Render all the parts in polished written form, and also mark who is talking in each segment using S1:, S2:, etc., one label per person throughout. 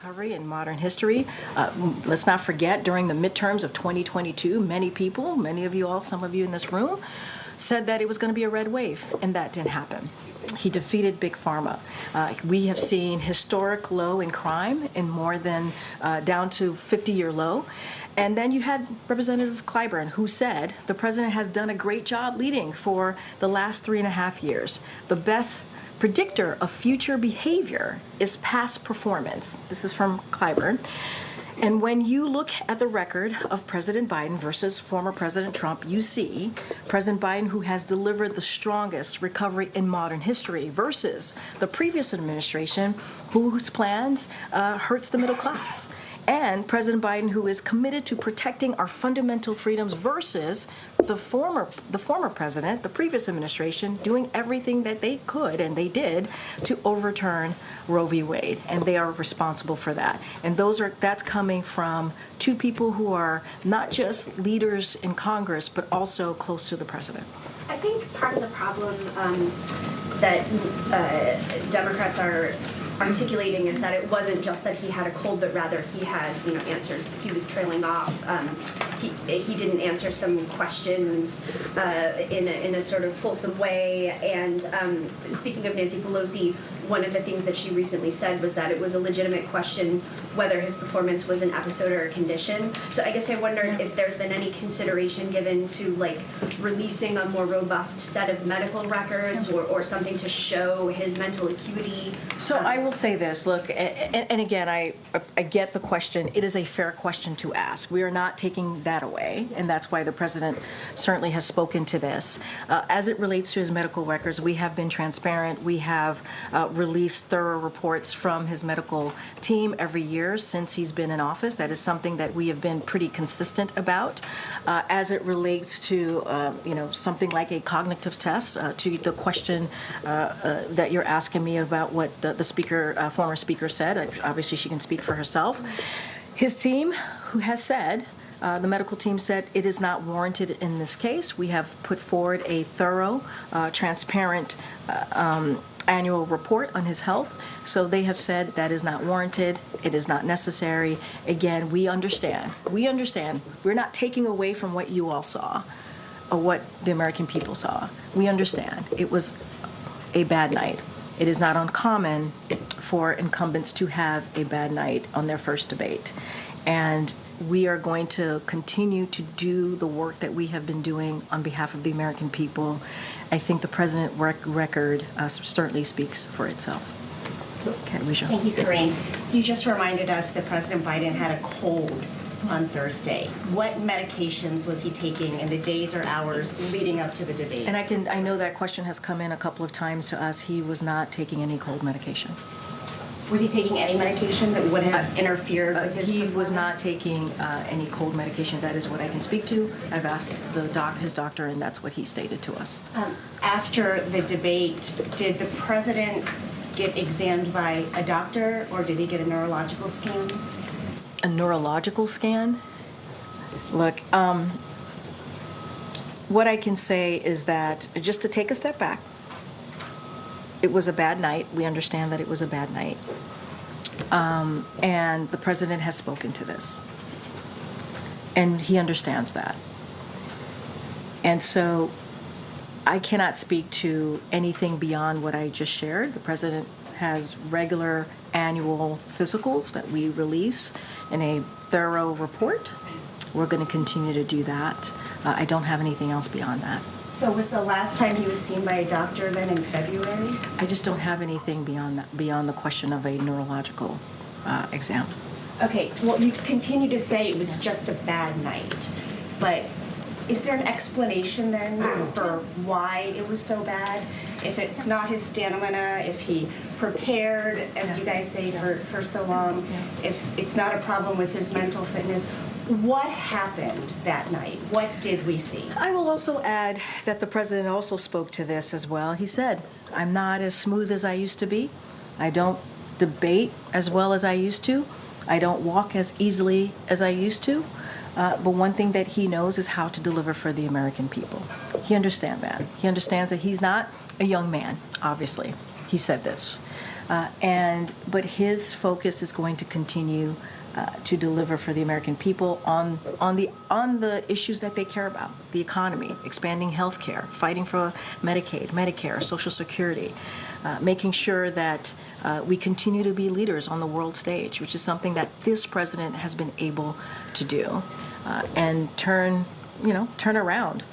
S1: Recovery in modern history. Let's not forget, during the midterms of 2022, many people, many of you all, some of you in this room, said that it was going to be a red wave, and that didn't happen. He defeated Big Pharma. We have seen historic low in crime in more than down to 50-year low. And then you had Representative Clyburn, who said the president has done a great job leading for the last 3.5 years. The best predictor of future behavior is past performance. This is from Clyburn. And when you look at the record of President Biden versus former President Trump, you see President Biden, who has delivered the strongest recovery in modern history, versus the previous administration, whose plans hurts the middle class. And President Biden, who is committed to protecting our fundamental freedoms, versus the former president, the previous administration, doing everything that they could, and they did, to overturn Roe v. Wade. And they are responsible for that. And that's coming from two people who are not just leaders in Congress, but also close to the president.
S2: I think part of the problem that Democrats are articulating is that it wasn't just that he had a cold, but rather he had, answers. He was trailing off. He didn't answer some questions in a sort of fulsome way. And speaking of Nancy Pelosi, one of the things that she recently said was that it was a legitimate question whether his performance was an episode or a condition. So I guess I wondered if there's been any consideration given to releasing a more robust set of medical records or something to show his mental acuity.
S1: So I will say this, look, and again, I get the question. It is a fair question to ask. We are not taking that away, and that's why the president certainly has spoken to this. As it relates to his medical records, we have been transparent. We have released thorough reports from his medical team every year since he's been in office. That is something that we have been pretty consistent about. As it relates to, something like a cognitive test, to the question that you're asking me about what the speaker, former speaker said. Obviously, she can speak for herself. His team, who has said, the medical team said it is not warranted in this case. We have put forward a thorough, transparent annual report on his health. So they have said that is not warranted. It is not necessary. Again, we understand. We're not taking away from what you all saw or what the American people saw. We understand. It was a bad night. It is not uncommon for incumbents to have a bad night on their first debate. And we are going to continue to do the work that we have been doing on behalf of the American people. I think the president's record certainly speaks for itself. Okay, Risha.
S3: Thank you, Karine. You just reminded us that President Biden had a cold on Thursday. What medications was he taking in the days or hours leading up to the debate?
S1: And I know that question has come in a couple of times to us. He was not taking any cold medication.
S3: Was he taking any medication that would have interfered with his
S1: He
S3: performance?
S1: was not taking any cold medication. That is what I can speak to. I've asked his doctor, and that's what he stated to us.
S3: After the debate, did the president get examined by a doctor, or did he get a neurological scan?
S1: A neurological scan? Look, what I can say is that, just to take a step back, it was a bad night. We understand that it was a bad night. And the president has spoken to this. And he understands that. And so I cannot speak to anything beyond what I just shared. The president has regular annual physicals that we release in a thorough report. We're going to continue to do that. I don't have anything else beyond that.
S3: So was the last time he was seen by a doctor then in February?
S1: I just don't have anything beyond that, beyond the question of a neurological exam.
S3: Okay, well, you continue to say it was just a bad night, but is there an explanation then for why it was so bad? If it's not his stamina, if he prepared, as you guys say, for so long, if it's not a problem with his mental fitness, what happened that night? What did we see?
S1: I will also add that the president also spoke to this as well. He said, I'm not as smooth as I used to be. I don't debate as well as I used to. I don't walk as easily as I used to. But one thing that he knows is how to deliver for the American people. He understands that. He understands that he's not a young man, obviously. He said this. But his focus is going to continue to deliver for the American people on the issues that they care about: the economy, expanding health care, fighting for Medicaid, Medicare, Social Security, making sure that we continue to be leaders on the world stage, which is something that this president has been able to do, and turn around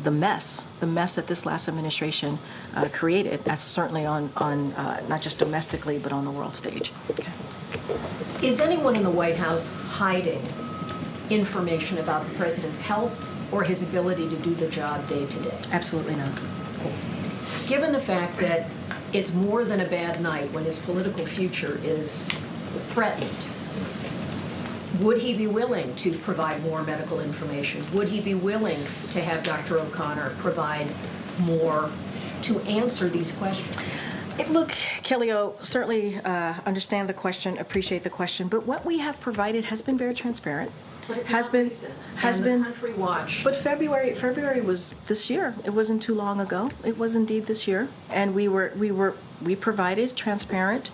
S1: the mess that this last administration created, as certainly on not just domestically but on the world stage. Okay.
S4: Is anyone in the White House hiding information about the president's health or his ability to do the job day to day?
S1: Absolutely not.
S4: Given the fact that it's more than a bad night when his political future is threatened, would he be willing to provide more medical information? Would he be willing to have Dr. O'Connor provide more to answer these questions?
S1: Look, Kelly-O, certainly understand the question, appreciate the question, but what we have provided has been very transparent.
S4: But it's
S1: has
S4: not
S1: been
S4: recent.
S1: has
S4: and
S1: been
S4: the country watch.
S1: But February was this year. It wasn't too long ago. It was indeed this year, and we provided transparent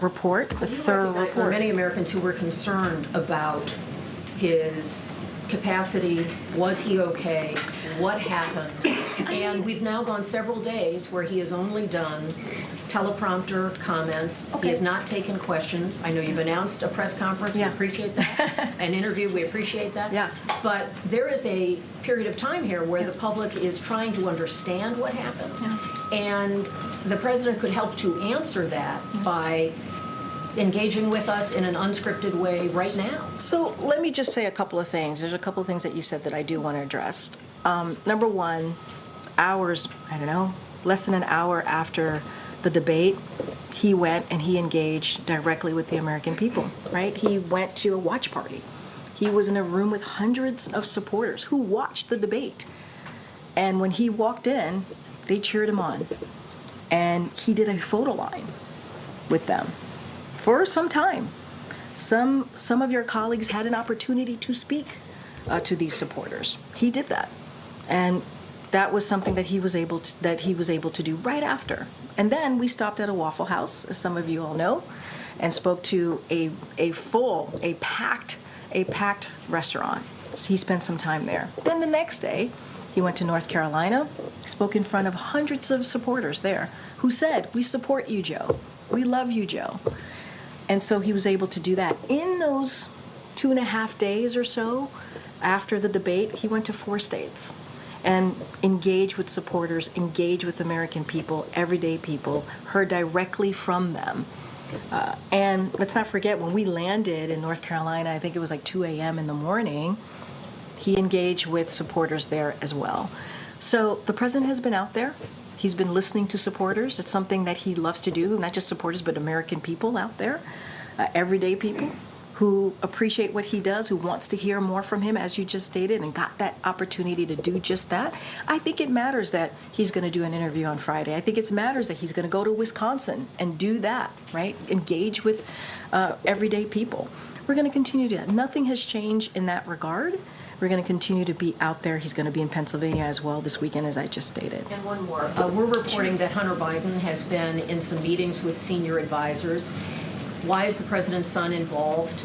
S1: report, a thorough
S4: There were
S1: report.
S4: many Americans who were concerned about his capacity. Was he okay? What happened? And we've now gone several days where he has only done teleprompter comments. He has not taken questions. I know you've announced a press conference.
S1: Yeah.
S4: We appreciate that. An interview. We appreciate that.
S1: Yeah.
S4: But there is a period of time here where the public is trying to understand what happened. And the president could help to answer that by engaging with us in an unscripted way right now.
S1: So let me just say a couple of things. There's a couple of things that you said that I do want to address. Number one, less than an hour after the debate, he went and he engaged directly with the American people, right? He went to a watch party. He was in a room with hundreds of supporters who watched the debate. And when he walked in, they cheered him on. And he did a photo line with them for some time. Some of your colleagues had an opportunity to speak to these supporters. He did that. And that was something that he was able to do right after. And then we stopped at a Waffle House, as some of you all know, and spoke to a packed restaurant. So he spent some time there. Then the next day, he went to North Carolina, spoke in front of hundreds of supporters there who said, "We support you, Joe. We love you, Joe." And so he was able to do that. In those 2.5 days or so after the debate, he went to 4 states and engaged with supporters, engaged with American people, everyday people, heard directly from them. And let's not forget, when we landed in North Carolina, I think it was like 2 a.m. in the morning, he engaged with supporters there as well. So the president has been out there. He's been listening to supporters. It's something that he loves to do, not just supporters, but American people out there, everyday people who appreciate what he does, who wants to hear more from him, as you just stated, and got that opportunity to do just that. I think it matters that he's going to do an interview on Friday. I think it matters that he's going to go to Wisconsin and do that, right? Engage with everyday people. We're going to continue to do that. Nothing has changed in that regard. We're going to continue to be out there. He's going to be in Pennsylvania as well this weekend, as I just stated.
S4: And one more. We're reporting that Hunter Biden has been in some meetings with senior advisors. Why is the president's son involved?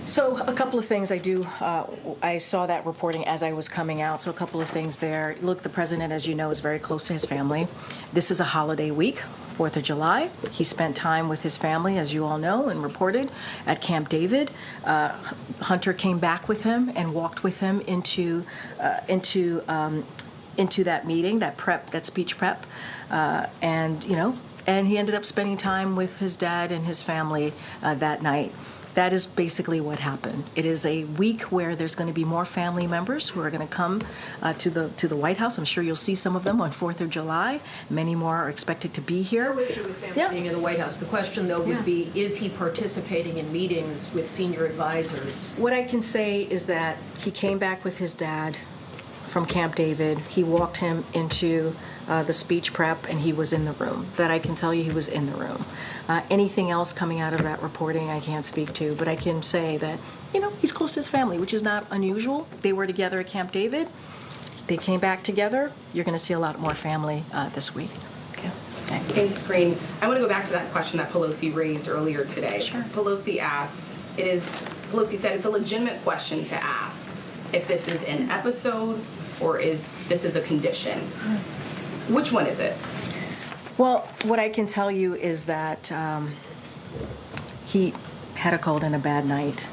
S1: So a couple of things I saw that reporting as I was coming out, so a couple of things there. Look, the president, as you know, is very close to his family. This is a holiday week, 4th of July. He spent time with his family, as you all know, and reported at Camp David. Hunter came back with him and walked with him into that meeting, that speech prep, and he ended up spending time with his dad and his family that night. That is basically what happened. It is a week where there's going to be more family members who are going to come to the White House. I'm sure you'll see some of them on 4th of July. Many more are expected to be here.
S4: No issue with family being in the White House. The question, though, would be, is he participating in meetings with senior advisors?
S1: What I can say is that he came back with his dad from Camp David. He walked him into the speech prep, and he was in the room. That I can tell you, he was in the room. Anything else coming out of that reporting, I can't speak to, but I can say that, he's close to his family, which is not unusual. They were together at Camp David. They came back together. You're going to see a lot more family this week. Okay.
S5: Hey, Karine, I want to go back to that question that Pelosi raised earlier today.
S1: Sure.
S5: Pelosi said it's a legitimate question to ask if this is an episode or this is a condition. Which one is it?
S1: Well, what I can tell you is that he had a cold and a bad night.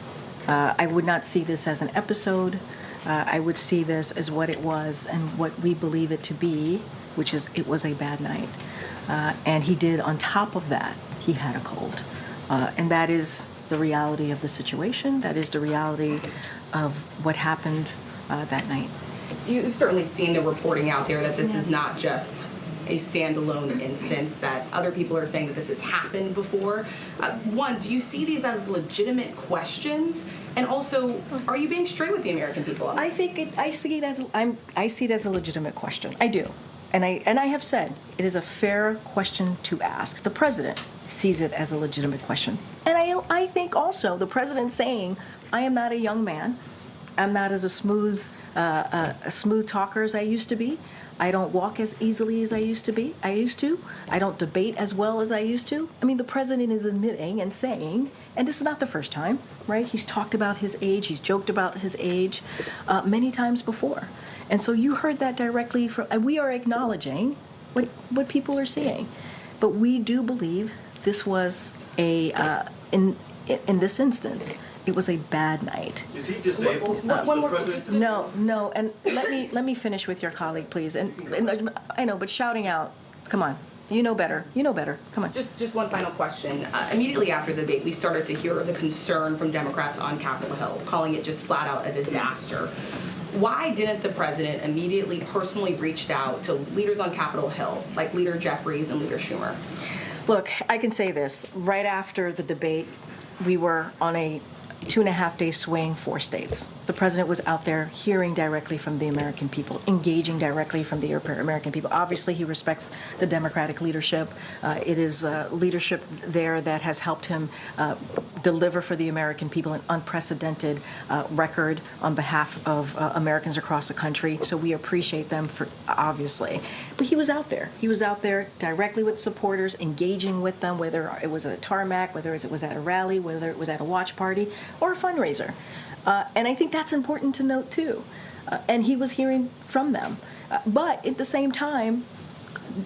S1: I would not see this as an episode. I would see this as what it was and what we believe it to be, which is it was a bad night. And he did, on top of that, he had a cold. And that is the reality of the situation. That is the reality of what happened that night.
S5: You've certainly seen the reporting out there that this is not just a standalone instance, that other people are saying that this has happened before. One, do you see these as legitimate questions? And also, are you being straight with the American people on this?
S1: I see it as a legitimate question. I do. And I have said it is a fair question to ask. The president sees it as a legitimate question. And I think also the president saying, I am not a young man. I'm not as a smooth talker as I used to be. I don't walk as easily as I used to. I don't debate as well as I used to. I mean, the president is admitting and saying, and this is not the first time, right? He's talked about his age. He's joked about his age many times before. And so you heard that directly from, and we are acknowledging what people are seeing. But we do believe this was in this instance, it was a bad night.
S6: Is he disabled?
S1: No, and let me finish with your colleague, please. And I know, but shouting out, come on, you know better. Come on.
S5: Just one final question. Immediately after the debate, we started to hear the concern from Democrats on Capitol Hill, calling it just flat out a disaster. Why didn't the president immediately personally reach out to leaders on Capitol Hill, like Leader Jeffries and Leader Schumer?
S1: Look, I can say this. Right after the debate, we were on a 2.5-day swing, 4 states. The president was out there hearing directly from the American people, engaging directly from the American people. Obviously, he respects the Democratic leadership. It is leadership there that has helped him deliver for the American people an unprecedented record on behalf of Americans across the country. So we appreciate them for obviously. But he was out there. He was out there directly with supporters, engaging with them, whether it was at a tarmac, whether it was at a rally, whether it was at a watch party or a fundraiser. And I think that's important to note too. And he was hearing from them. But at the same time,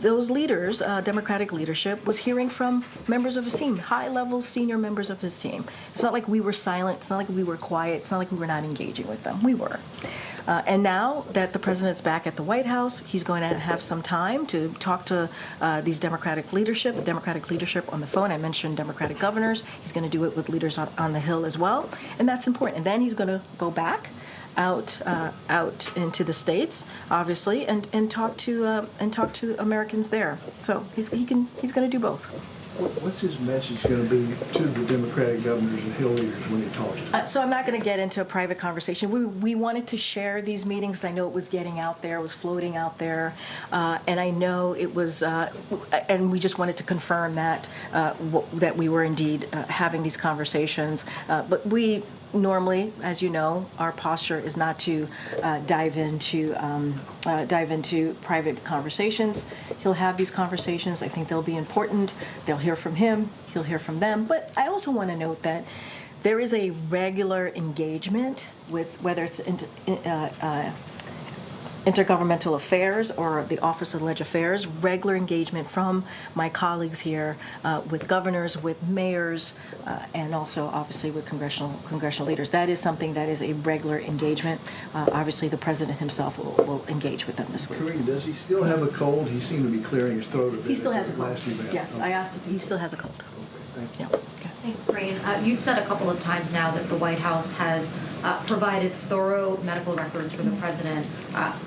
S1: those leaders, Democratic leadership, was hearing from members of his team, high-level senior members of his team. It's not like we were silent. It's not like we were quiet. It's not like we were not engaging with them. We were. And now that the president's back at the White House, he's going to have some time to talk to these Democratic leadership on the phone. I mentioned Democratic governors. He's going to do it with leaders on the Hill as well. And that's important. And then he's going to go back out into the states, obviously, and talk to Americans there. So he's going to do both.
S7: What's his message going to be to the Democratic governors and Hill leaders when he talks to them?
S1: So I'm not going to get into a private conversation. We wanted to share these meetings. I know it was getting out there, it was floating out there, and I know it was, and we just wanted to confirm that that we were indeed having these conversations. But we normally, as you know, our posture is not to dive into private conversations. He'll have these conversations. I think they'll be important. They'll hear from him. He'll hear from them. But I also want to note that there is a regular engagement with whether it's Intergovernmental Affairs or the Office of Legislative Affairs, regular engagement from my colleagues here with governors, with mayors, and also obviously with congressional leaders. That is something that is a regular engagement. Obviously, the president himself will engage with them this week.
S7: Karine, does he still have a cold? He seemed to be clearing his throat a bit.
S1: He still has a
S7: at the
S1: cold.
S7: last event.
S1: Yes, I asked. He still has a cold.
S7: Okay, thank you.
S1: Yeah. Okay.
S8: Thanks, Karine. You've said a couple of times now that the White House has provided thorough medical records for the president.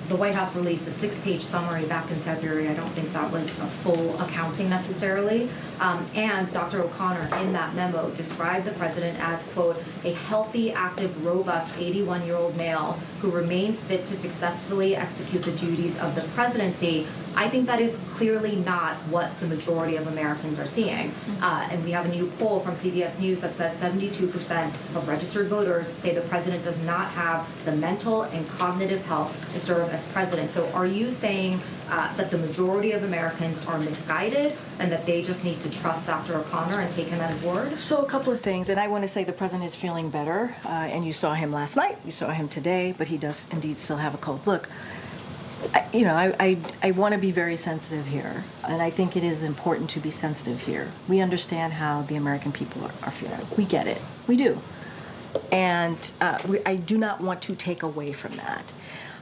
S8: The White House released a 6-page summary back in February. I don't think that was a full accounting necessarily. And Dr. O'Connor, in that memo, described the president as, quote, a healthy, active, robust 81-year-old male who remains fit to successfully execute the duties of the presidency. I think that is clearly not what the majority of Americans are seeing. And we have a new poll from CBS News that says 72% of registered voters say the president does not have the mental and cognitive health to serve as president. So are you saying that the majority of Americans are misguided and that they just need to trust Dr. O'Connor and take him at his word?
S1: So a couple of things, and I want to say the president is feeling better, and you saw him last night, you saw him today, but he does indeed still have a cold. Look, I want to be very sensitive here, and I think it is important to be sensitive here. We understand how the American people are feeling. We get it. We do. And I do not want to take away from that.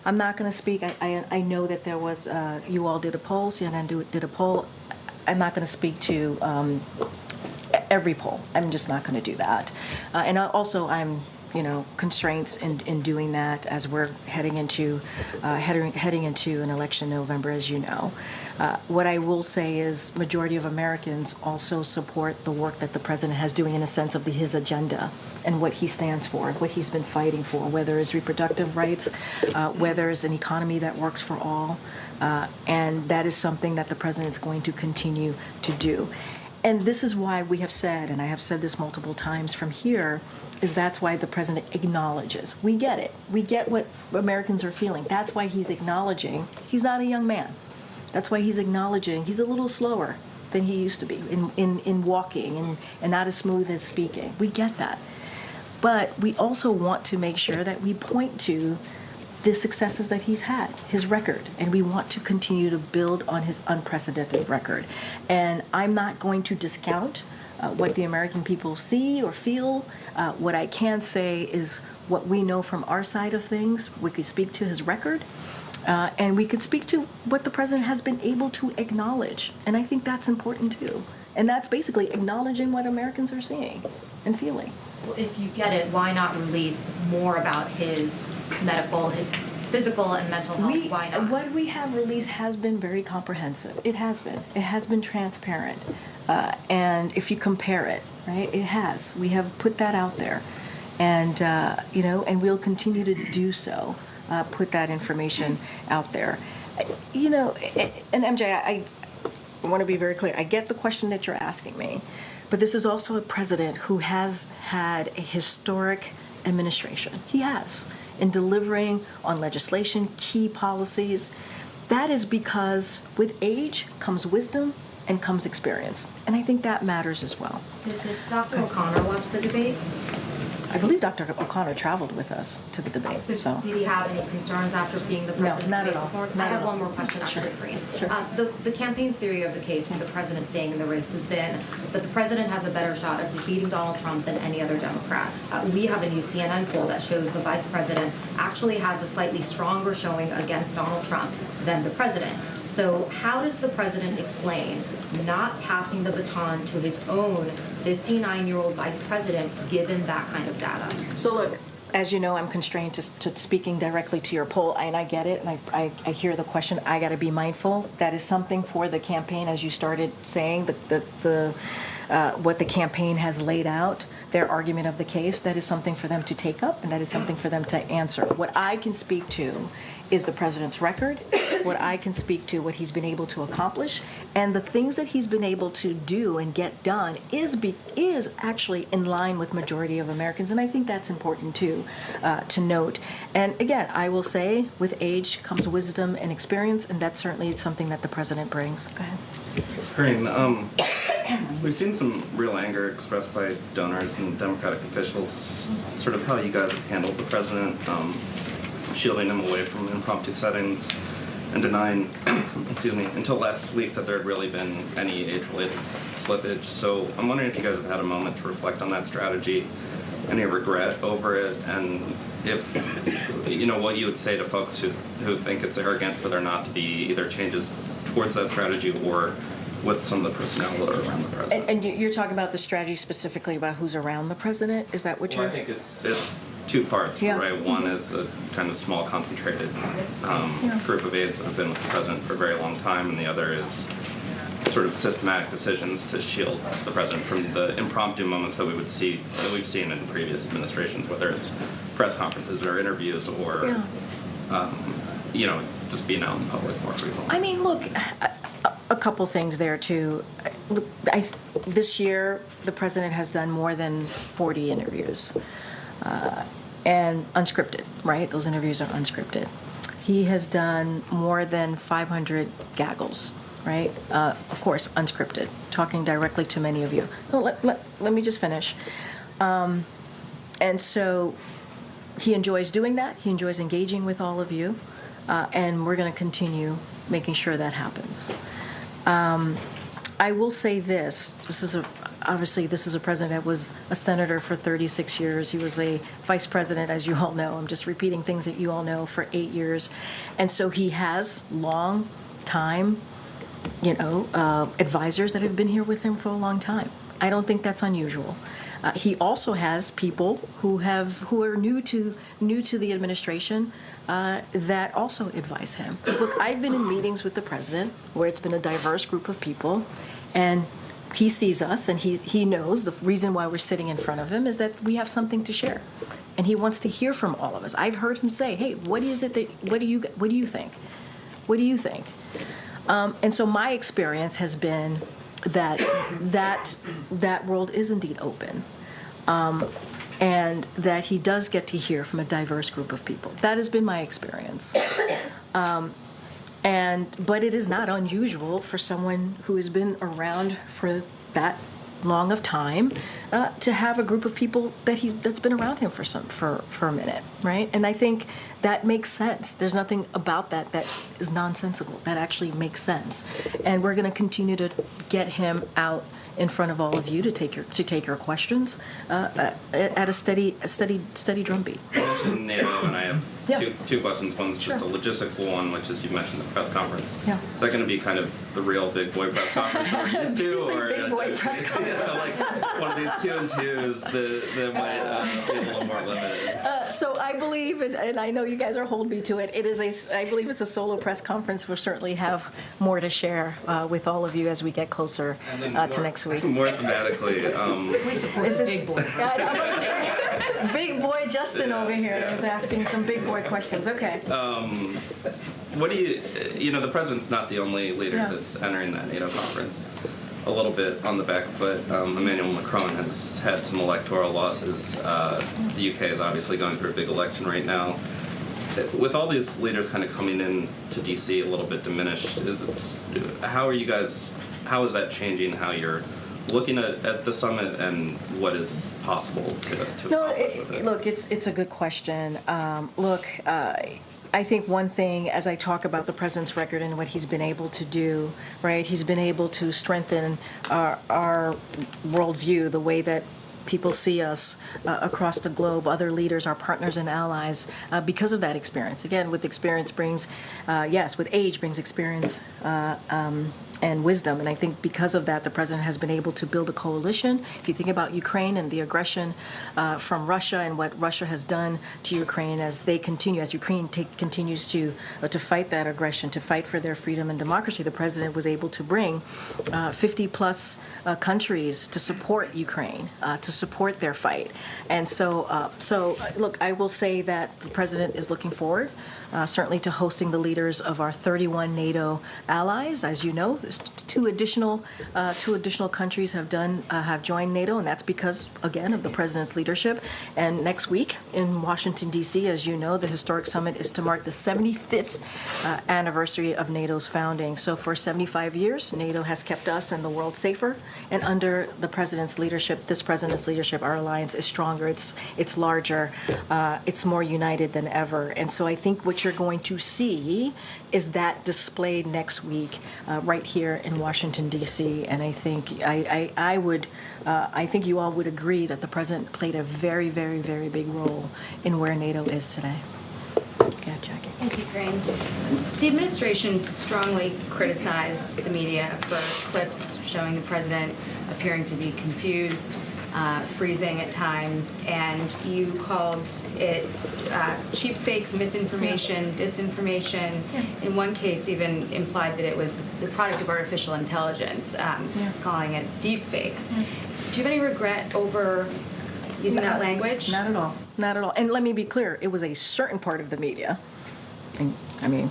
S1: I'm not going to speak. I know that there was, you all did a poll, CNN did a poll. I'm not going to speak to every poll. I'm just not going to do that. And also, I'm constraints in doing that as we're heading into an election in November, as you know. What I will say is majority of Americans also support the work that the president has doing in a sense of his agenda and what he stands for, what he's been fighting for, whether it's reproductive rights, whether it's an economy that works for all. And that is something that the president is going to continue to do. And this is why we have said, and I have said this multiple times from here, is that's why the president acknowledges. We get it. We get what Americans are feeling. That's why he's acknowledging. He's not a young man. That's why he's acknowledging. He's a little slower than he used to be in walking and not as smooth as speaking. We get that. But we also want to make sure that we point to the successes that he's had, his record, and we want to continue to build on his unprecedented record. And I'm not going to discount what the American people see or feel. What I can say is what we know from our side of things. We could speak to his record, and we could speak to what the president has been able to acknowledge. And I think that's important too. And that's basically acknowledging what Americans are seeing and feeling.
S8: Well, if you get it, why not release more about his medical, his physical and mental health? Why not?
S1: What we have released has been very comprehensive. It has been. It has been transparent. And if you compare it, right, it has. We have put that out there. And, and we'll continue to do so, put that information out there. And MJ, I want to be very clear. I get the question that you're asking me. But this is also a president who has had a historic administration. He has, in delivering on legislation, key policies. That is because with age comes wisdom and comes experience. And I think that matters as well.
S8: Did Dr. O'Connor watch the debate?
S1: I believe Dr. O'Connor traveled with us to the debate.
S8: So did he have any concerns after seeing the president's
S1: not at
S8: debate
S1: all.
S8: before?
S1: Not
S8: I have
S1: at all.
S8: one more question after the Karine.
S1: Sure.
S8: The campaign's theory of the case from the president staying in the race has been that the president has a better shot of defeating Donald Trump than any other Democrat. We have a new CNN poll that shows the vice president actually has a slightly stronger showing against Donald Trump than the president. So how does the president explain not passing the baton to his own 59-year-old vice president given that kind of data?
S1: So look, as you know, I'm constrained to speaking directly to your poll, and I get it, and I hear the question. I got to be mindful. That is something for the campaign, as you started saying, what the campaign has laid out, their argument of the case. That is something for them to take up, and that is something for them to answer. What I can speak to is the president's record, what I can speak to, what he's been able to accomplish, and the things that he's been able to do and get done is actually in line with majority of Americans, and I think that's important too to note. And again, I will say, with age comes wisdom and experience, and that's certainly something that the president brings. Go ahead.
S6: Karine, we've seen some real anger expressed by donors and Democratic officials, sort of how you guys have handled the president, shielding him away from impromptu settings and denying, until last week that there had really been any age-related slippage. So I'm wondering if you guys have had a moment to reflect on that strategy, any regret over it, and if, what you would say to folks who think it's arrogant for there not to be either changes towards that strategy or with some of the personnel that are around the president.
S1: And you're talking about the strategy specifically about who's around the president? Is that what you're...
S6: Well, I think it's two parts,
S1: Yeah.
S6: right? One is a kind of small, concentrated group of aides that have been with the president for a very long time, and the other is sort of systematic decisions to shield the president from the impromptu moments that we've seen in previous administrations, whether it's press conferences or interviews or, just being out in public more frequently.
S1: I mean, look, a couple things there too. This year, the president has done more than 40 interviews. And unscripted, right? Those interviews are unscripted. He has done more than 500 gaggles, right? Of course, unscripted, talking directly to many of you. Oh, let me just finish. And so he enjoys doing that. He enjoys engaging with all of you. And we're going to continue making sure that happens. I will say this. Obviously, this is a president that was a senator for 36 years. He was a vice president, as you all know. I'm just repeating things that you all know, for 8 years. And so he has long time, advisors that have been here with him for a long time. I don't think that's unusual. He also has people who are new to the administration that also advise him. Look, I've been in meetings with the president where it's been a diverse group of people, and he sees us, and he knows the reason why we're sitting in front of him is that we have something to share, and he wants to hear from all of us. I've heard him say, "Hey, what do you think? What do you think?" And so my experience has been that world is indeed open. And that he does get to hear from a diverse group of people. That has been my experience. But it is not unusual for someone who has been around for that long of time to have a group of people that's been around him for a minute, right? And I think that makes sense. There's nothing about that is nonsensical. That actually makes sense. And we're going to continue to get him out in front of all of you to take your questions at a steady drumbeat.
S6: You mentioned NATO, and I have two questions. One's just a logistical one, which is you mentioned the press conference.
S1: Yeah.
S6: Is that going to be kind of the real big boy press conference that we're used to?
S1: Did you say
S6: or
S1: big boy press conference?
S6: like one of these 2-and-2s that might be a little more limited?
S1: So I believe, and I know you guys are holding me to it. I believe it's a solo press conference. We'll certainly have more to share with all of you as we get closer to next week.
S6: More thematically,
S4: We support the big boy.
S1: I'm gonna say, big boy Justin over here is asking some big boy questions. Okay.
S6: What do the president's not the only leader that's entering that NATO conference. A little bit on the back foot. Emmanuel Macron has had some electoral losses. The UK is obviously going through a big election right now. With all these leaders kind of coming in to DC a little bit diminished, how is that changing how you're looking at the summit and what is possible to accomplish with it?
S1: Look, it's a good question. I think one thing, as I talk about the president's record and what he's been able to do, right? He's been able to strengthen our worldview, the way that people see us across the globe, other leaders, our partners and allies, because of that experience. Again, with experience brings, with age brings experience and wisdom. And I think because of that, the president has been able to build a coalition. If you think about Ukraine and the aggression from Russia and what Russia has done to Ukraine as Ukraine continues to fight that aggression, to fight for their freedom and democracy, the president was able to bring 50 plus countries to support Ukraine, to support their fight. And so look, I will say that the president is looking forward certainly to hosting the leaders of our 31 NATO allies. As you know, two additional countries have joined NATO, and that's because, again, of the president's leadership. And next week in Washington, D.C., as you know, the historic summit is to mark the 75th anniversary of NATO's founding. So for 75 years, NATO has kept us and the world safer. And under the president's leadership, our alliance is stronger. It's larger. It's more united than ever. And so I think what you're going to see is that displayed next week right here in Washington, D.C. And I think I think you all would agree that the president played a very, very, very big role in where NATO is today. Okay, Jackie.
S9: Thank you, Karine. The administration strongly criticized the media for clips showing the president appearing to be confused, freezing at times, and you called it cheap fakes, misinformation, disinformation. In one case, even implied that it was the product of artificial intelligence, calling it deep fakes. Do you have any regret over using that language?
S1: Not at all. Not at all. And let me be clear, it was a certain part of the media. And, I mean,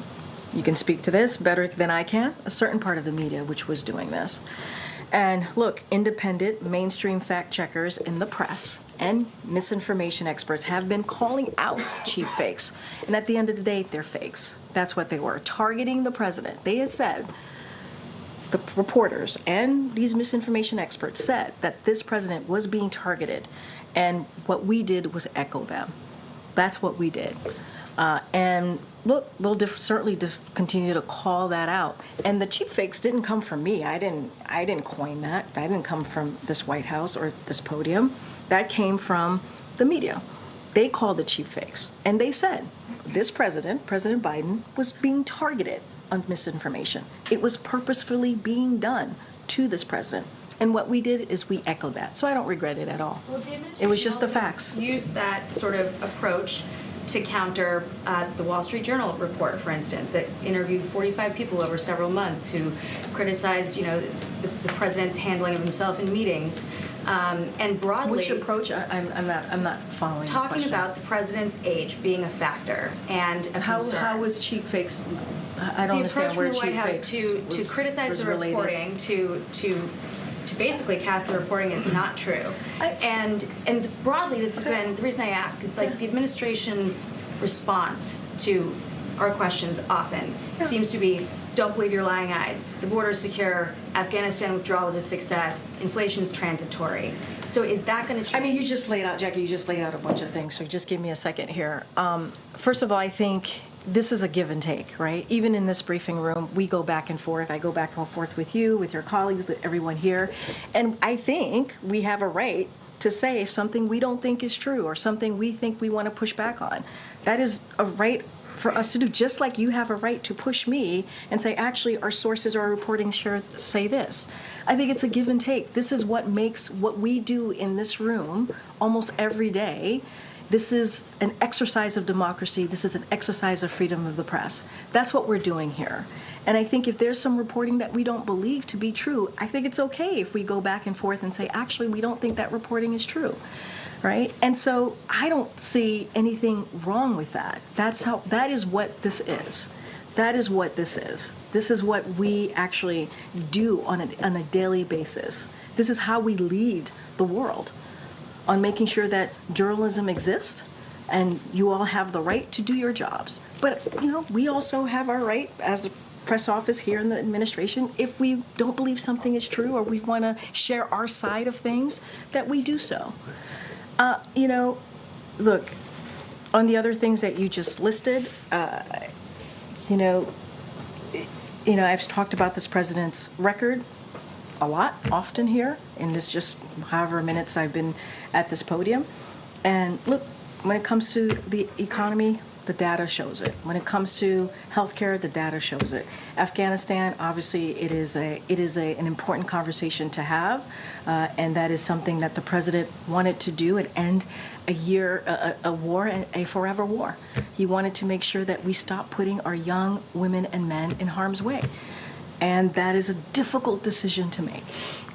S1: you can speak to this better than I can, a certain part of the media which was doing this. And look, independent, mainstream fact checkers in the press and misinformation experts have been calling out cheap fakes. And at the end of the day, they're fakes. That's what they were, targeting the president. They had said, the reporters and these misinformation experts said that this president was being targeted. And what we did was echo them. That's what we did. And look, we'll certainly continue to call that out. And the cheap fakes didn't come from me. I didn't coin that. That didn't come from this White House or this podium. That came from the media. They called it cheap fakes. And they said this president, President Biden, was being targeted on misinformation. It was purposefully being done to this president. And what we did is we echoed that. So I don't regret it at all.
S9: Well, the administration
S1: It was just the
S9: also
S1: facts.
S9: used that sort of approach to counter the Wall Street Journal report, for instance, that interviewed 45 people over several months who criticized, the president's handling of himself in meetings, and broadly.
S1: Which approach? I'm not following.
S9: Talking
S1: the question.
S9: about the president's age being a factor and a concern.
S1: How was cheap fakes? I don't understand where
S9: the approach
S1: cheap
S9: from the White
S1: fakes
S9: House to criticize
S1: was
S9: the
S1: related.
S9: reporting, to basically cast the reporting as not true. And broadly, this has been, the reason I ask is like the administration's response to our questions often seems to be, don't believe your lying eyes, the border's secure, Afghanistan withdrawal was a success, inflation's transitory. So is that going to change?
S1: I mean, you just laid out, Jackie, you just laid out a bunch of things, so just give me a second here. First of all, I think this is a give and take, right? Even in this briefing room, we go back and forth. I go back and forth with you, with your colleagues, with everyone here. And I think we have a right to say if something we don't think is true or something we think we want to push back on. That is a right for us to do, just like you have a right to push me and say, actually, our sources or our reporting say this. I think it's a give and take. This is what makes what we do in this room almost every day. This is an exercise of democracy. This is an exercise of freedom of the press. That's what we're doing here. And I think if there's some reporting that we don't believe to be true, I think it's okay if we go back and forth and say, actually, we don't think that reporting is true. Right? And so I don't see anything wrong with that. That is what this is. That is what this is. This is what we actually do on a daily basis. This is how we lead the world, on making sure that journalism exists and you all have the right to do your jobs. But, we also have our right as the press office here in the administration, if we don't believe something is true or we want to share our side of things, that we do so. Look, on the other things that you just listed, I've talked about this president's record a lot, often here, in this just however minutes I've been at this podium. And look, when it comes to the economy, the data shows it. When it comes to healthcare, the data shows it. Afghanistan, obviously, it is an important conversation to have, and that is something that the president wanted to do and end a war, and a forever war. He wanted to make sure that we stop putting our young women and men in harm's way. And that is a difficult decision to make.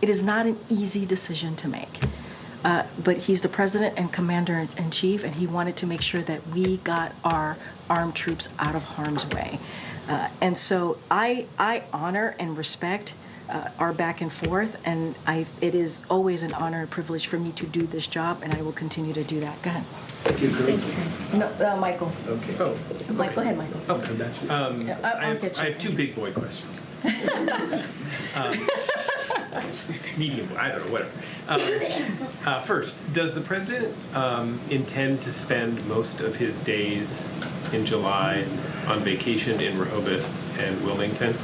S1: It is not an easy decision to make. But he's the president and commander-in-chief, and he wanted to make sure that we got our armed troops out of harm's way. And so I honor and respect our back and forth, and it is always an honor and privilege for me to do this job, and I will continue to do that. Go ahead.
S7: Thank you, Karine.
S1: No, Michael.
S7: Okay.
S10: Oh,
S1: Mike, go ahead, Michael.
S7: Okay, that's you.
S1: I'll get you.
S10: I have two big boy questions. Medium boy, I don't know, whatever. First, does the president intend to spend most of his days in July on vacation in Rehoboth and Wilmington?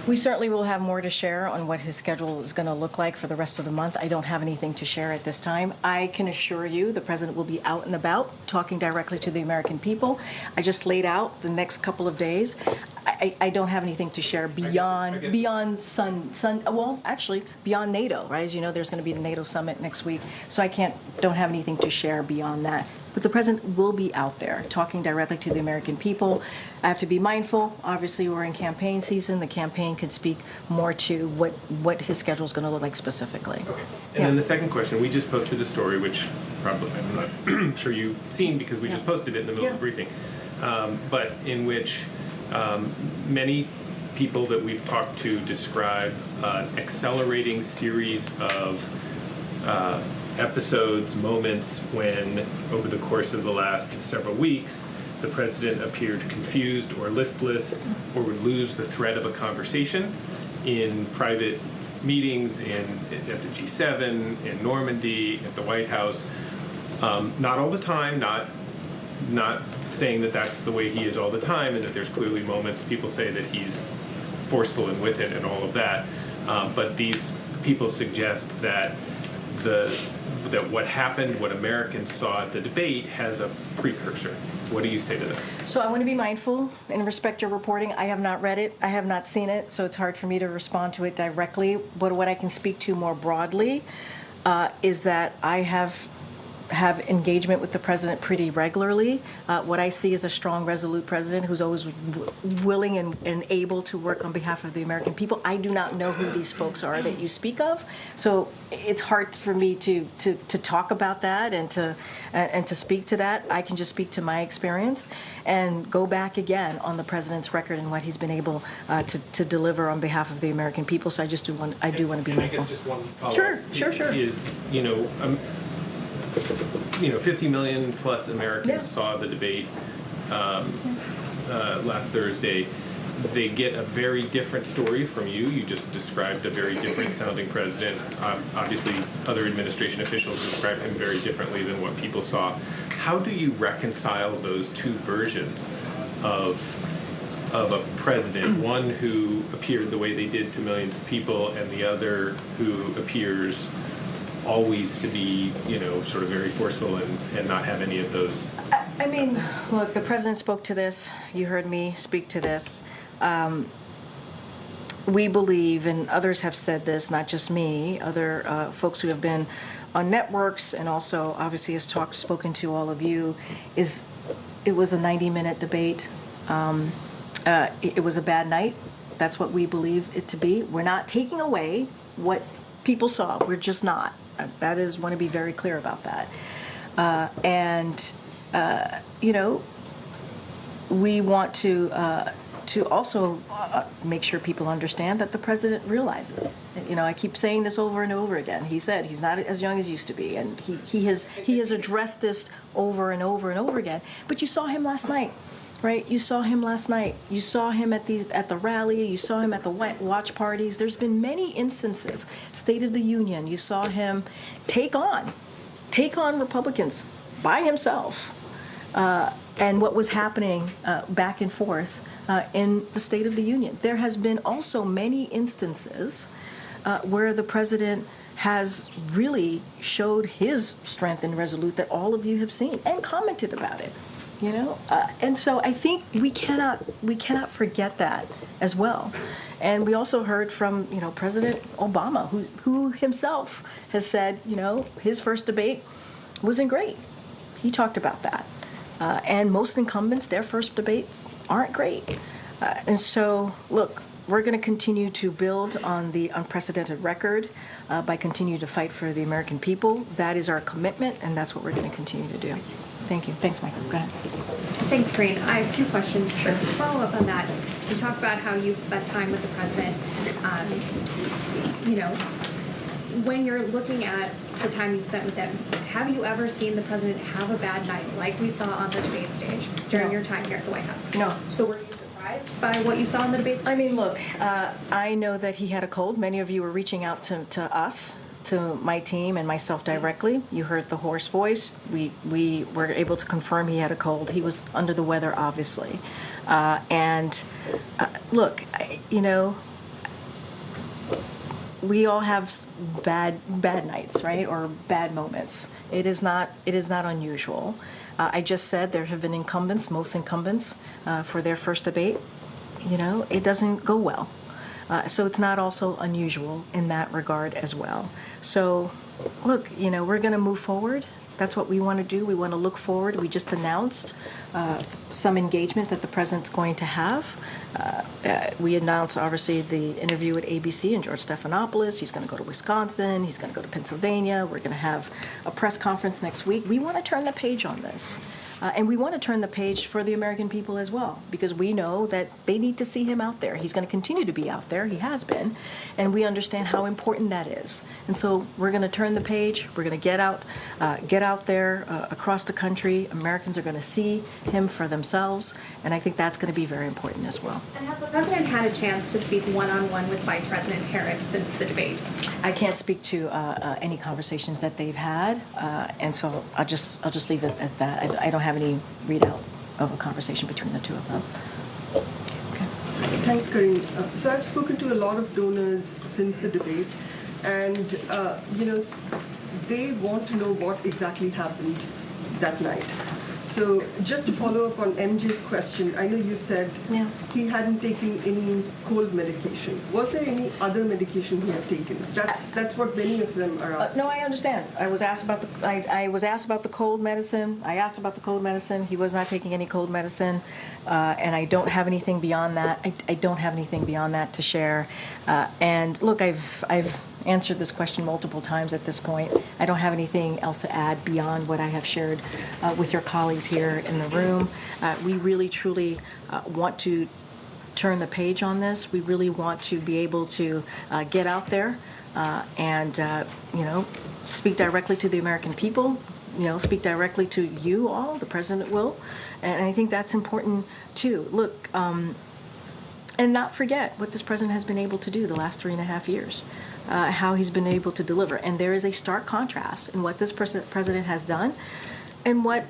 S1: We certainly will have more to share on what his schedule is going to look like for the rest of the month. I don't have anything to share at this time. I can assure you the president will be out and about talking directly to the American people. I just laid out the next couple of days. I don't have anything to share beyond beyond NATO, right? As you know, there's going to be the NATO summit next week, so don't have anything to share beyond that. But the president will be out there talking directly to the American people. I have to be mindful. Obviously, we're in campaign season. The campaign could speak more to what his schedule is going to look like specifically.
S10: Okay. And then the second question, we just posted a story, which probably I'm not sure you've seen because we just posted it in the middle of the briefing, but in which many people that we've talked to describe an accelerating series of episodes, moments when, over the course of the last several weeks, the president appeared confused or listless or would lose the thread of a conversation in private meetings at the G7, in Normandy, at the White House. Not all the time, not saying that that's the way he is all the time and that there's clearly moments people say that he's forceful and with it and all of that. But these people suggest that that what happened, what Americans saw at the debate, has a precursor. What do you say to that?
S1: So I want to be mindful and respect your reporting. I have not read it. I have not seen it, so it's hard for me to respond to it directly. But what I can speak to more broadly is that I have engagement with the president pretty regularly. What I see is a strong, resolute president who's always willing and able to work on behalf of the American people. I do not know who these folks are that you speak of, so it's hard for me to talk about that and to speak to that. I can just speak to my experience and go back again on the president's record and what he's been able to deliver on behalf of the American people. So I do want to be mindful.
S10: I guess just one follow-up.
S1: Sure.
S10: Is 50 million plus Americans saw the debate last Thursday. They get a very different story from you. You just described a very different sounding president. Obviously, other administration officials describe him very differently than what people saw. How do you reconcile those two versions of a president, one who appeared the way they did to millions of people and the other who appears always to be, sort of very forceful and not have any of those?
S1: I mean, look, the president spoke to this. You heard me speak to this. We believe, and others have said this, not just me, other folks who have been on networks and also obviously has spoken to all of you, it was a 90-minute debate. It was a bad night. That's what we believe it to be. We're not taking away what people saw. We're just not. Want to be very clear about that. We want to also make sure people understand that the president realizes. I keep saying this over and over again. He said he's not as young as he used to be, and he has addressed this over and over and over again. But you saw him last night. Right, you saw him last night. You saw him at the rally. You saw him at the watch parties. There's been many instances. State of the Union. You saw him take on Republicans by himself, and what was happening back and forth in the State of the Union. There has been also many instances where the president has really showed his strength and resolute that all of you have seen and commented about it. And so I think we cannot forget that as well. And we also heard from President Obama, who himself has said his first debate wasn't great. He talked about that. And most incumbents, their first debates aren't great. And so look, we're going to continue to build on the unprecedented record by continuing to fight for the American people. That is our commitment, and that's what we're going to continue to do. Thank you. Thanks, Michael. Go ahead.
S2: Thanks, Karine. I have two questions. But to follow up on that, you talked about how you've spent time with the president. When you're looking at the time you spent with him, have you ever seen the president have a bad night like we saw on the debate stage during your time here at the White House?
S1: No.
S2: So were you surprised by what you saw on the debate stage?
S1: I mean, look, I know that he had a cold. Many of you were reaching out to us, to my team and myself directly. You heard the hoarse voice. We were able to confirm he had a cold. He was under the weather, obviously. Look, we all have bad nights, right, or bad moments. It is not unusual. I just said there have been most incumbents, for their first debate. It doesn't go well. So it's not also unusual in that regard as well. So, look, we're going to move forward. That's what we want to do. We want to look forward. We just announced some engagement that the president's going to have. We announced, obviously, the interview at ABC and George Stephanopoulos. He's going to go to Wisconsin. He's going to go to Pennsylvania. We're going to have a press conference next week. We want to turn the page on this. And we want to turn the page for the American people as well, because we know that they need to see him out there. He's going to continue to be out there. He has been. And we understand how important that is. And so we're going to turn the page. We're going to get out there across the country. Americans are going to see him for themselves. And I think that's going to be very important as well.
S11: And has the president had a chance to speak one-on-one with Vice President Harris since the debate?
S1: I can't speak to any conversations that they've had, and so I'll just leave it at that. I don't have any readout of a conversation between the two of them. Okay.
S12: Thanks, Karine. So I've spoken to a lot of donors since the debate, and they want to know what exactly happened that night. So just to follow up on MJ's question, I know you said he hadn't taken any cold medication. Was there any other medication he had taken? That's what many of them are asking.
S1: No, I understand. I was asked about the cold medicine. I asked about the cold medicine. He was not taking any cold medicine, and I don't have anything beyond that. I don't have anything beyond that to share. And look, I've answered this question multiple times at this point. I don't have anything else to add beyond what I have shared with your colleagues here in the room. We really, truly want to turn the page on this. We really want to be able to get out there and speak directly to the American people, speak directly to you all, the president will. And I think that's important too. Look, and not forget what this president has been able to do the last 3.5 years. How he's been able to deliver. And there is a stark contrast in what this president has done and what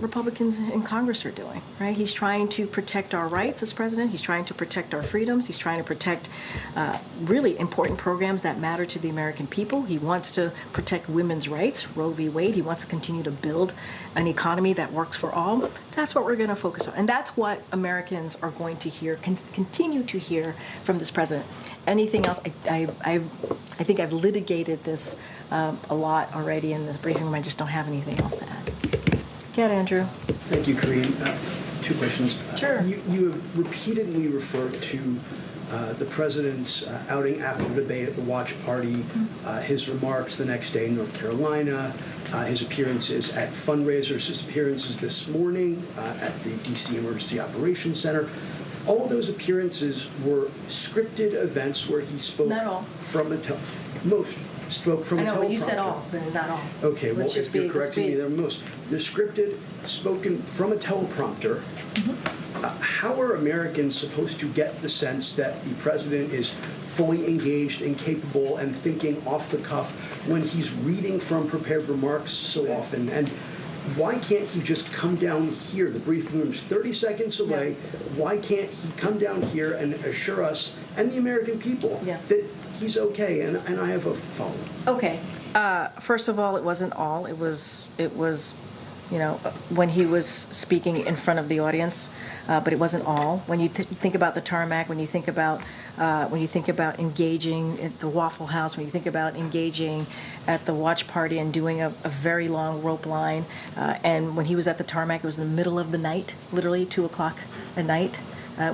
S1: Republicans in Congress are doing, right? He's trying to protect our rights as president. He's trying to protect our freedoms. He's trying to protect really important programs that matter to the American people. He wants to protect women's rights, Roe v. Wade. He wants to continue to build an economy that works for all. That's what we're going to focus on. And that's what Americans are going to hear, continue to hear from this president. Anything else, I think I've litigated this a lot already in this briefing room. I just don't have anything else to add. Go ahead, Andrew.
S13: Thank you, Karine. Two questions.
S1: Sure.
S13: You have repeatedly referred to the president's outing after the debate at the watch party, his remarks the next day in North Carolina, his appearances at fundraisers, his appearances this morning at the D.C. Emergency Operations Center. All those appearances were scripted events where he spoke from a most spoke from a teleprompter.
S1: I know, but you said all, but not all.
S13: Okay, well, if you're correcting me, they're most. They're scripted, spoken from a teleprompter. How are Americans supposed to get the sense that the president is fully engaged and capable and thinking off the cuff when he's reading from prepared remarks so often? And why can't he just come down here? The briefing room's 30 seconds away. Why can't he come down here and assure us and the American people that he's okay? And I have a follow-up.
S1: Okay. First of all, it wasn't all. It was when he was speaking in front of the audience, but it wasn't all. When you think about the tarmac, when you think about engaging at the Waffle House, when you think about engaging at the watch party and doing a very long rope line, and when he was at the tarmac, it was in the middle of the night, literally 2:00 at night.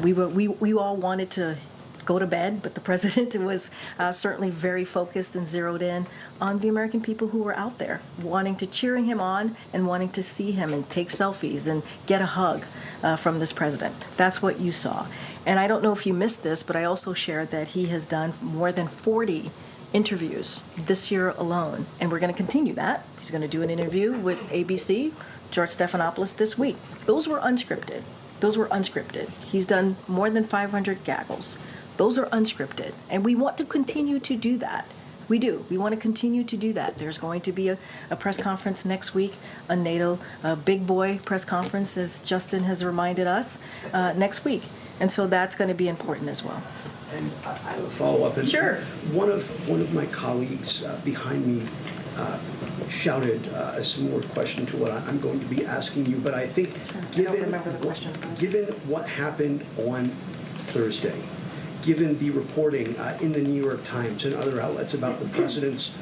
S1: We all wanted to go to bed, but the president was certainly very focused and zeroed in on the American people who were out there, cheering him on and wanting to see him and take selfies and get a hug from this president. That's what you saw. And I don't know if you missed this, but I also shared that he has done more than 40 interviews this year alone, and we're going to continue that. He's going to do an interview with ABC, George Stephanopoulos, this week. Those were unscripted. He's done more than 500 gaggles. Those are unscripted, and we want to continue to do that. We do. We want to continue to do that. There's going to be a press conference next week, a NATO big boy press conference, as Justin has reminded us, next week. And so that's going to be important as well.
S13: And I have a follow-up.
S1: Sure.
S13: One of my colleagues behind me shouted a similar question to what I'm going to be asking you, but I think given what happened on Thursday, given the reporting in the New York Times and other outlets about the president's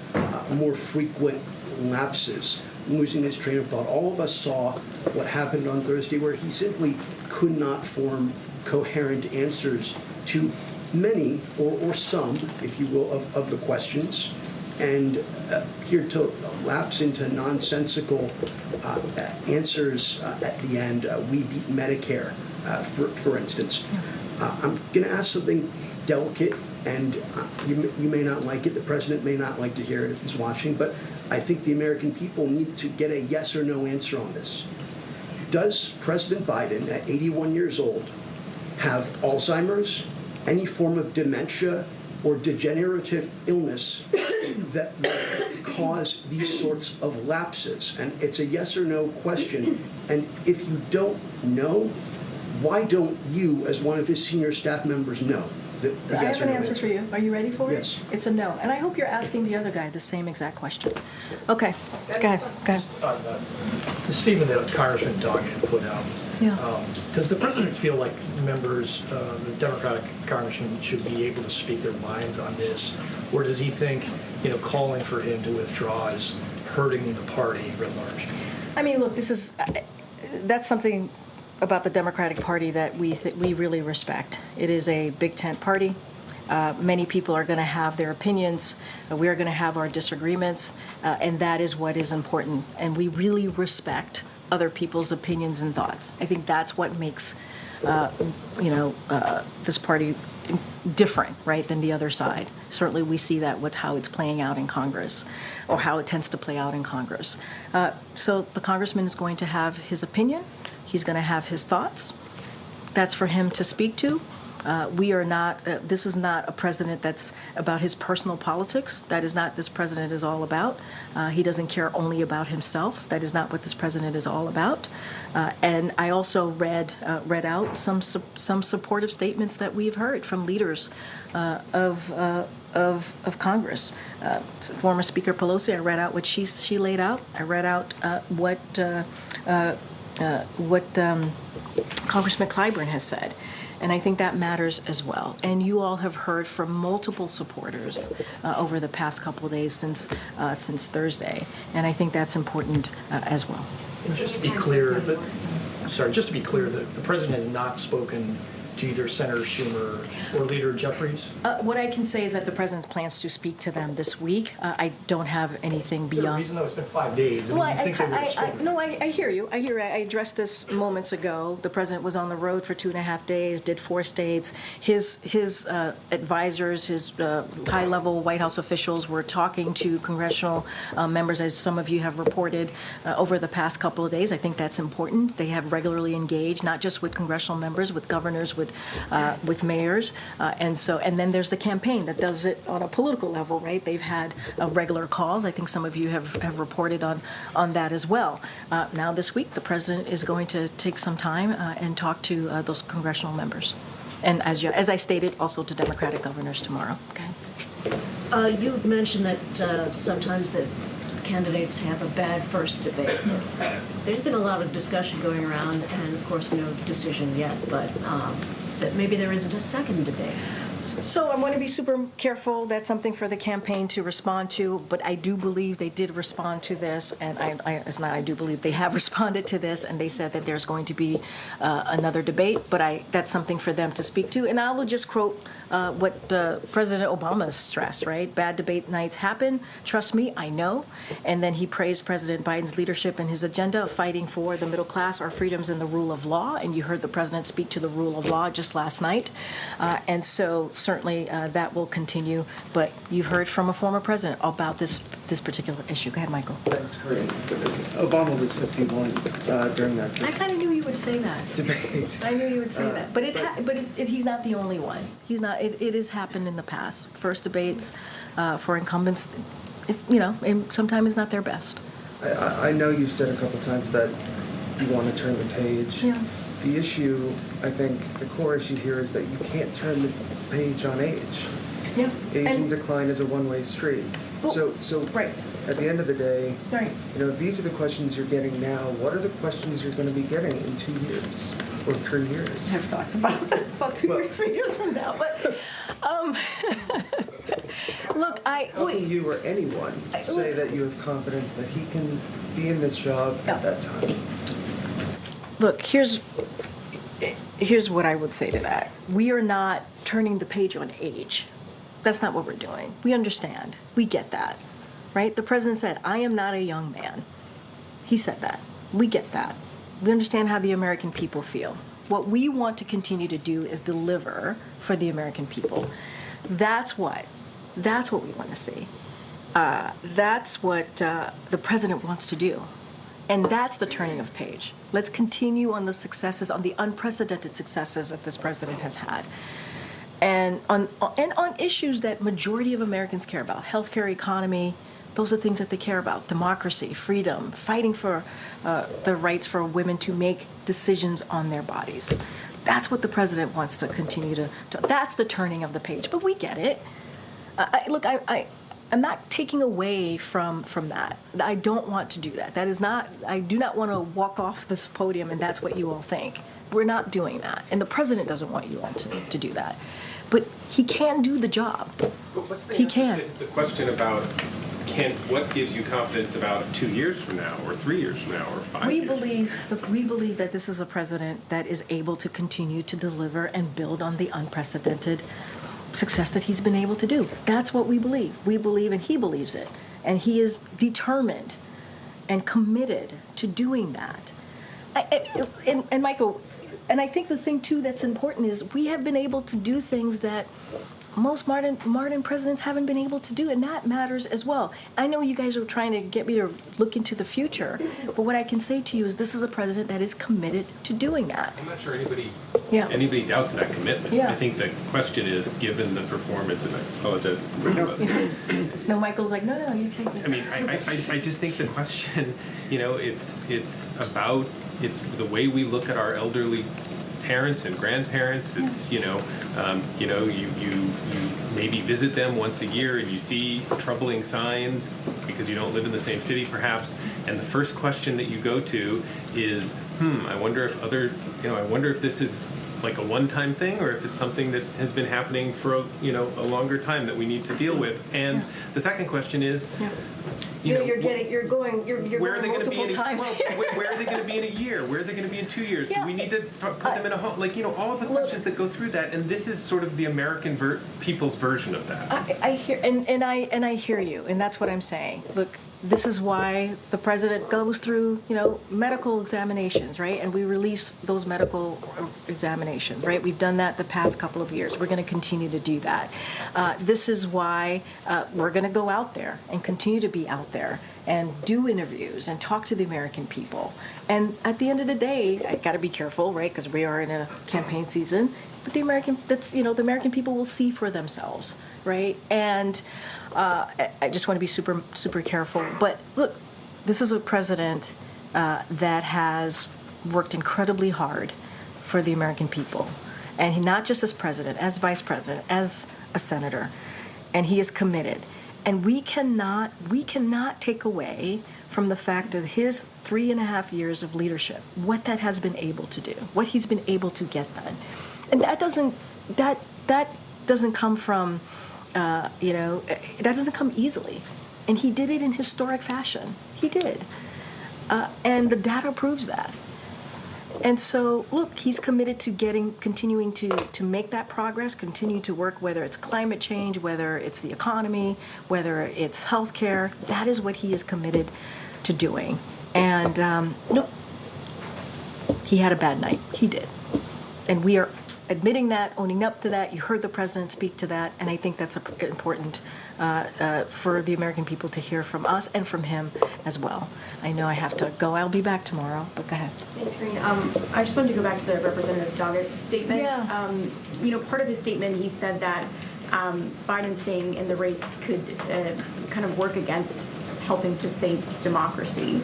S13: more frequent lapses, losing his train of thought, all of us saw what happened on Thursday where he simply could not form coherent answers to many or some, if you will, of the questions. and appeared to lapse into nonsensical answers at the end. We beat Medicare, for instance. I'm going to ask something delicate, and you may not like it. The president may not like to hear it if he's watching, but I think the American people need to get a yes or no answer on this. Does President Biden, at 81 years old, have Alzheimer's, any form of dementia, or degenerative illness that cause these sorts of lapses? And it's a yes or no question. And if you don't know, why don't you, as one of his senior staff members, know?
S1: I have an answer for you. Are you ready for it?
S13: Yes.
S1: It's a no. And I hope you're asking the other guy the same exact question. Okay. Go ahead.
S14: The statement that Congressman Doggett put out,
S1: Yeah.
S14: does the president feel like members, the Democratic congressmen, should be able to speak their minds on this? Or does he think, calling for him to withdraw is hurting the party writ large?
S1: I mean, look, that's something about the Democratic Party that we really respect. It is a big tent party. Many people are going to have their opinions. We are going to have our disagreements, and that is what is important. And we really respect other people's opinions and thoughts. I think that's what makes, this party different, right, than the other side. Certainly, we see that with how it's playing out in Congress, or how it tends to play out in Congress. So the congressman is going to have his opinion. He's going to have his thoughts. That's for him to speak to. We are not, this is not a president that's about his personal politics. That is not this president is all about. He doesn't care only about himself. That is not what this president is all about. And I also read out some supportive statements that we've heard from leaders of Congress. Former Speaker Pelosi, I read out what she laid out. I read out what Congressman Clyburn has said. And I think that matters as well. And you all have heard from multiple supporters over the past couple of days since Thursday. And I think that's important as well.
S14: And just to be clear, the president has not spoken to either Senator Schumer or Leader Jeffries?
S1: What I can say is that the president plans to speak to them this week. I don't have anything beyond.
S14: The reason though it's been 5 days.
S1: I hear you. I addressed this moments ago. The president was on the road for 2.5 days, did 4 states. His advisors, his high-level White House officials were talking to congressional members, as some of you have reported over the past couple of days. I think that's important. They have regularly engaged, not just with congressional members, with governors, with mayors, and then there's the campaign that does it on a political level, right? They've had regular calls. I think some of you have reported on that as well. Now this week, the president is going to take some time and talk to those congressional members, and as I stated, also to Democratic governors tomorrow. Okay.
S4: You mentioned that sometimes the candidates have a bad first debate. There's been a lot of discussion going around, and of course no decision yet, but that maybe there isn't a second debate.
S1: So I want to be super careful. That's something for the campaign to respond to, but I do believe they did respond to this, and I do believe they have responded to this, and they said that there's going to be another debate, but that's something for them to speak to. And I will just quote what President Obama stressed, right? Bad debate nights happen. Trust me, I know. And then he praised President Biden's leadership and his agenda of fighting for the middle class, our freedoms, and the rule of law. And you heard the president speak to the rule of law just last night. And so certainly that will continue. But you've heard from a former president about this particular issue. Go ahead, Michael.
S15: Thanks, Karine. Obama was 51 during that
S1: I kind of knew you would say that.
S15: debate.
S1: I knew you would say that. But he's not the only one. He's not. It has happened in the past. First debates for incumbents, sometimes is not their best.
S15: I know you've said a couple times that you want to turn the page.
S1: Yeah.
S15: The issue, I think, the core issue here is that you can't turn the page on age.
S1: Yeah.
S15: Aging decline is a one-way street.
S1: Well,
S15: so
S1: right.
S15: At the end of the day,
S1: right.
S15: If these are the questions you're getting now, what are the questions you're going to be getting in 2 years or 3 years?
S1: I have thoughts about 2 or 3 years from now, but look,
S15: How can you or anyone say that you have confidence that he can be in this job at that time?
S1: Look, here's what I would say to that. We are not turning the page on age. That's not what we're doing. We understand. We get that, right? The president said, I am not a young man. He said that. We get that. We understand how the American people feel. What we want to continue to do is deliver for the American people. That's what we want to see. That's what the president wants to do. And that's the turning of page. Let's continue on the successes, on the unprecedented successes that this president has had. And on issues that majority of Americans care about, healthcare, economy, those are things that they care about. Democracy, freedom, fighting for the rights for women to make decisions on their bodies. That's what the president wants to continue to that's the turning of the page. But we get it. I'm not taking away from that. I don't want to do that. That is not, I do not want to walk off this podium and that's what you all think. We're not doing that. And the president doesn't want you all to do that. But he can do the job. He can.
S10: The question about what gives you confidence about 2 years from now or 3 years from now or 5 years?
S1: We believe that this is a president that is able to continue to deliver and build on the unprecedented success that he's been able to do. That's what we believe. We believe, and he believes it. And he is determined and committed to doing that. And Michael, and I think the thing too that's important is we have been able to do things that most modern presidents haven't been able to do, and that matters as well. I know you guys are trying to get me to look into the future, but what I can say to you is this is a president that is committed to doing that.
S10: I'm not sure anybody doubts that commitment.
S1: Yeah.
S10: I think the question is, given the performance, and I apologize.
S1: No, Michael's like, no, you take it.
S10: I mean, I just think the question, it's about the way we look at our elderly parents and grandparents. It's you maybe visit them once a year and you see troubling signs because you don't live in the same city perhaps, and the first question that you go to is I wonder if this is like a one-time thing or if it's something that has been happening for a longer time that we need to deal with. And the second question is
S1: You're going
S10: where are they going to be
S1: multiple times here.
S10: Where are they going to be in a year? Where are they going to be in 2 years? Do we need to put them in a home? All of the questions that go through that, and this is sort of the American people's version of that.
S1: I hear, and I hear you, and that's what I'm saying. Look, this is why the president goes through, medical examinations, right? And we release those medical examinations, right? We've done that the past couple of years. We're going to continue to do that. This is why we're going to go out there and continue to be out there and do interviews and talk to the American people. And at the end of the day, I got to be careful, right? Because we are in a campaign season. But the American people will see for themselves, right? And I just want to be super, super careful. But look, this is a president that has worked incredibly hard for the American people. And he, not just as president, as vice president, as a senator. And he is committed. And we cannot take away from the fact of his 3.5 years of leadership, what that has been able to do, what he's been able to get done. And that doesn't come from, that doesn't come easily. And he did it in historic fashion. He did. And the data proves that. And so, look, he's committed to continuing to make that progress, continue to work, whether it's climate change, whether it's the economy, whether it's healthcare. That is what he is committed to doing. And, he had a bad night. He did. And we are admitting that, owning up to that. You heard the president speak to that, and I think that's important for the American people to hear from us and from him as well. I know I have to go. I'll be back tomorrow, but go ahead.
S2: Thanks, Karine. I just wanted to go back to the Representative Doggett's statement.
S1: Yeah.
S2: Part of his statement, he said that Biden staying in the race could kind of work against helping to save democracy.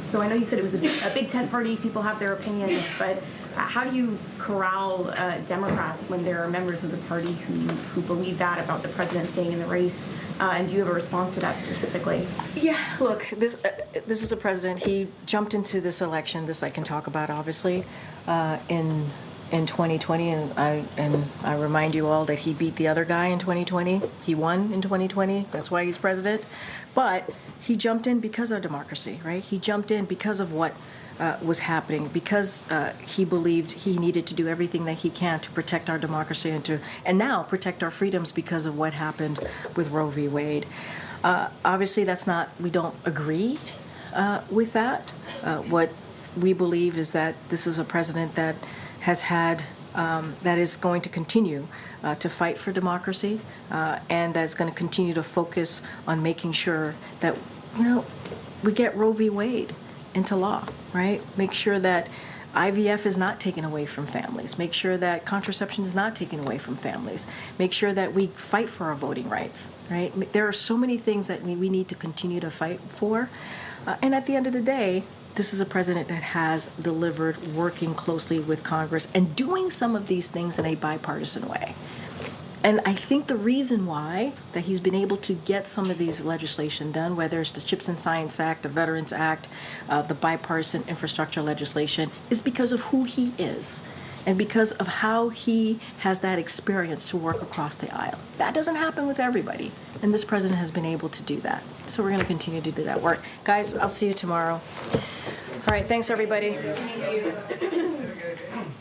S2: So I know you said it was a big tent party. People have their opinions, but how do you corral Democrats when there are members of the party who believe that about the president staying in the race? And do you have a response to that specifically?
S1: Yeah, look, this is a president. He jumped into this election. This I can talk about, obviously, in 2020, and I remind you all that he beat the other guy in 2020. He won in 2020. That's why he's president. But he jumped in because of democracy, right? He jumped in because of what was happening, because he believed he needed to do everything that he can to protect our democracy and now protect our freedoms because of what happened with Roe v. Wade. Obviously, we don't agree with that. What we believe is that this is a president that has had, that is going to continue to fight for democracy, and that's going to continue to focus on making sure that, we get Roe v. Wade into law, right? Make sure that IVF is not taken away from families. Make sure that contraception is not taken away from families. Make sure that we fight for our voting rights, right? There are so many things that we need to continue to fight for. And at the end of the day, this is a president that has delivered, working closely with Congress and doing some of these things in a bipartisan way. And I think the reason why that he's been able to get some of these legislation done, whether it's the CHIPS and Science Act, the Veterans Act, the bipartisan infrastructure legislation, is because of who he is and because of how he has that experience to work across the aisle. That doesn't happen with everybody, and this president has been able to do that. So we're going to continue to do that work. Guys, I'll see you tomorrow. All right, thanks, everybody.
S5: Thank you.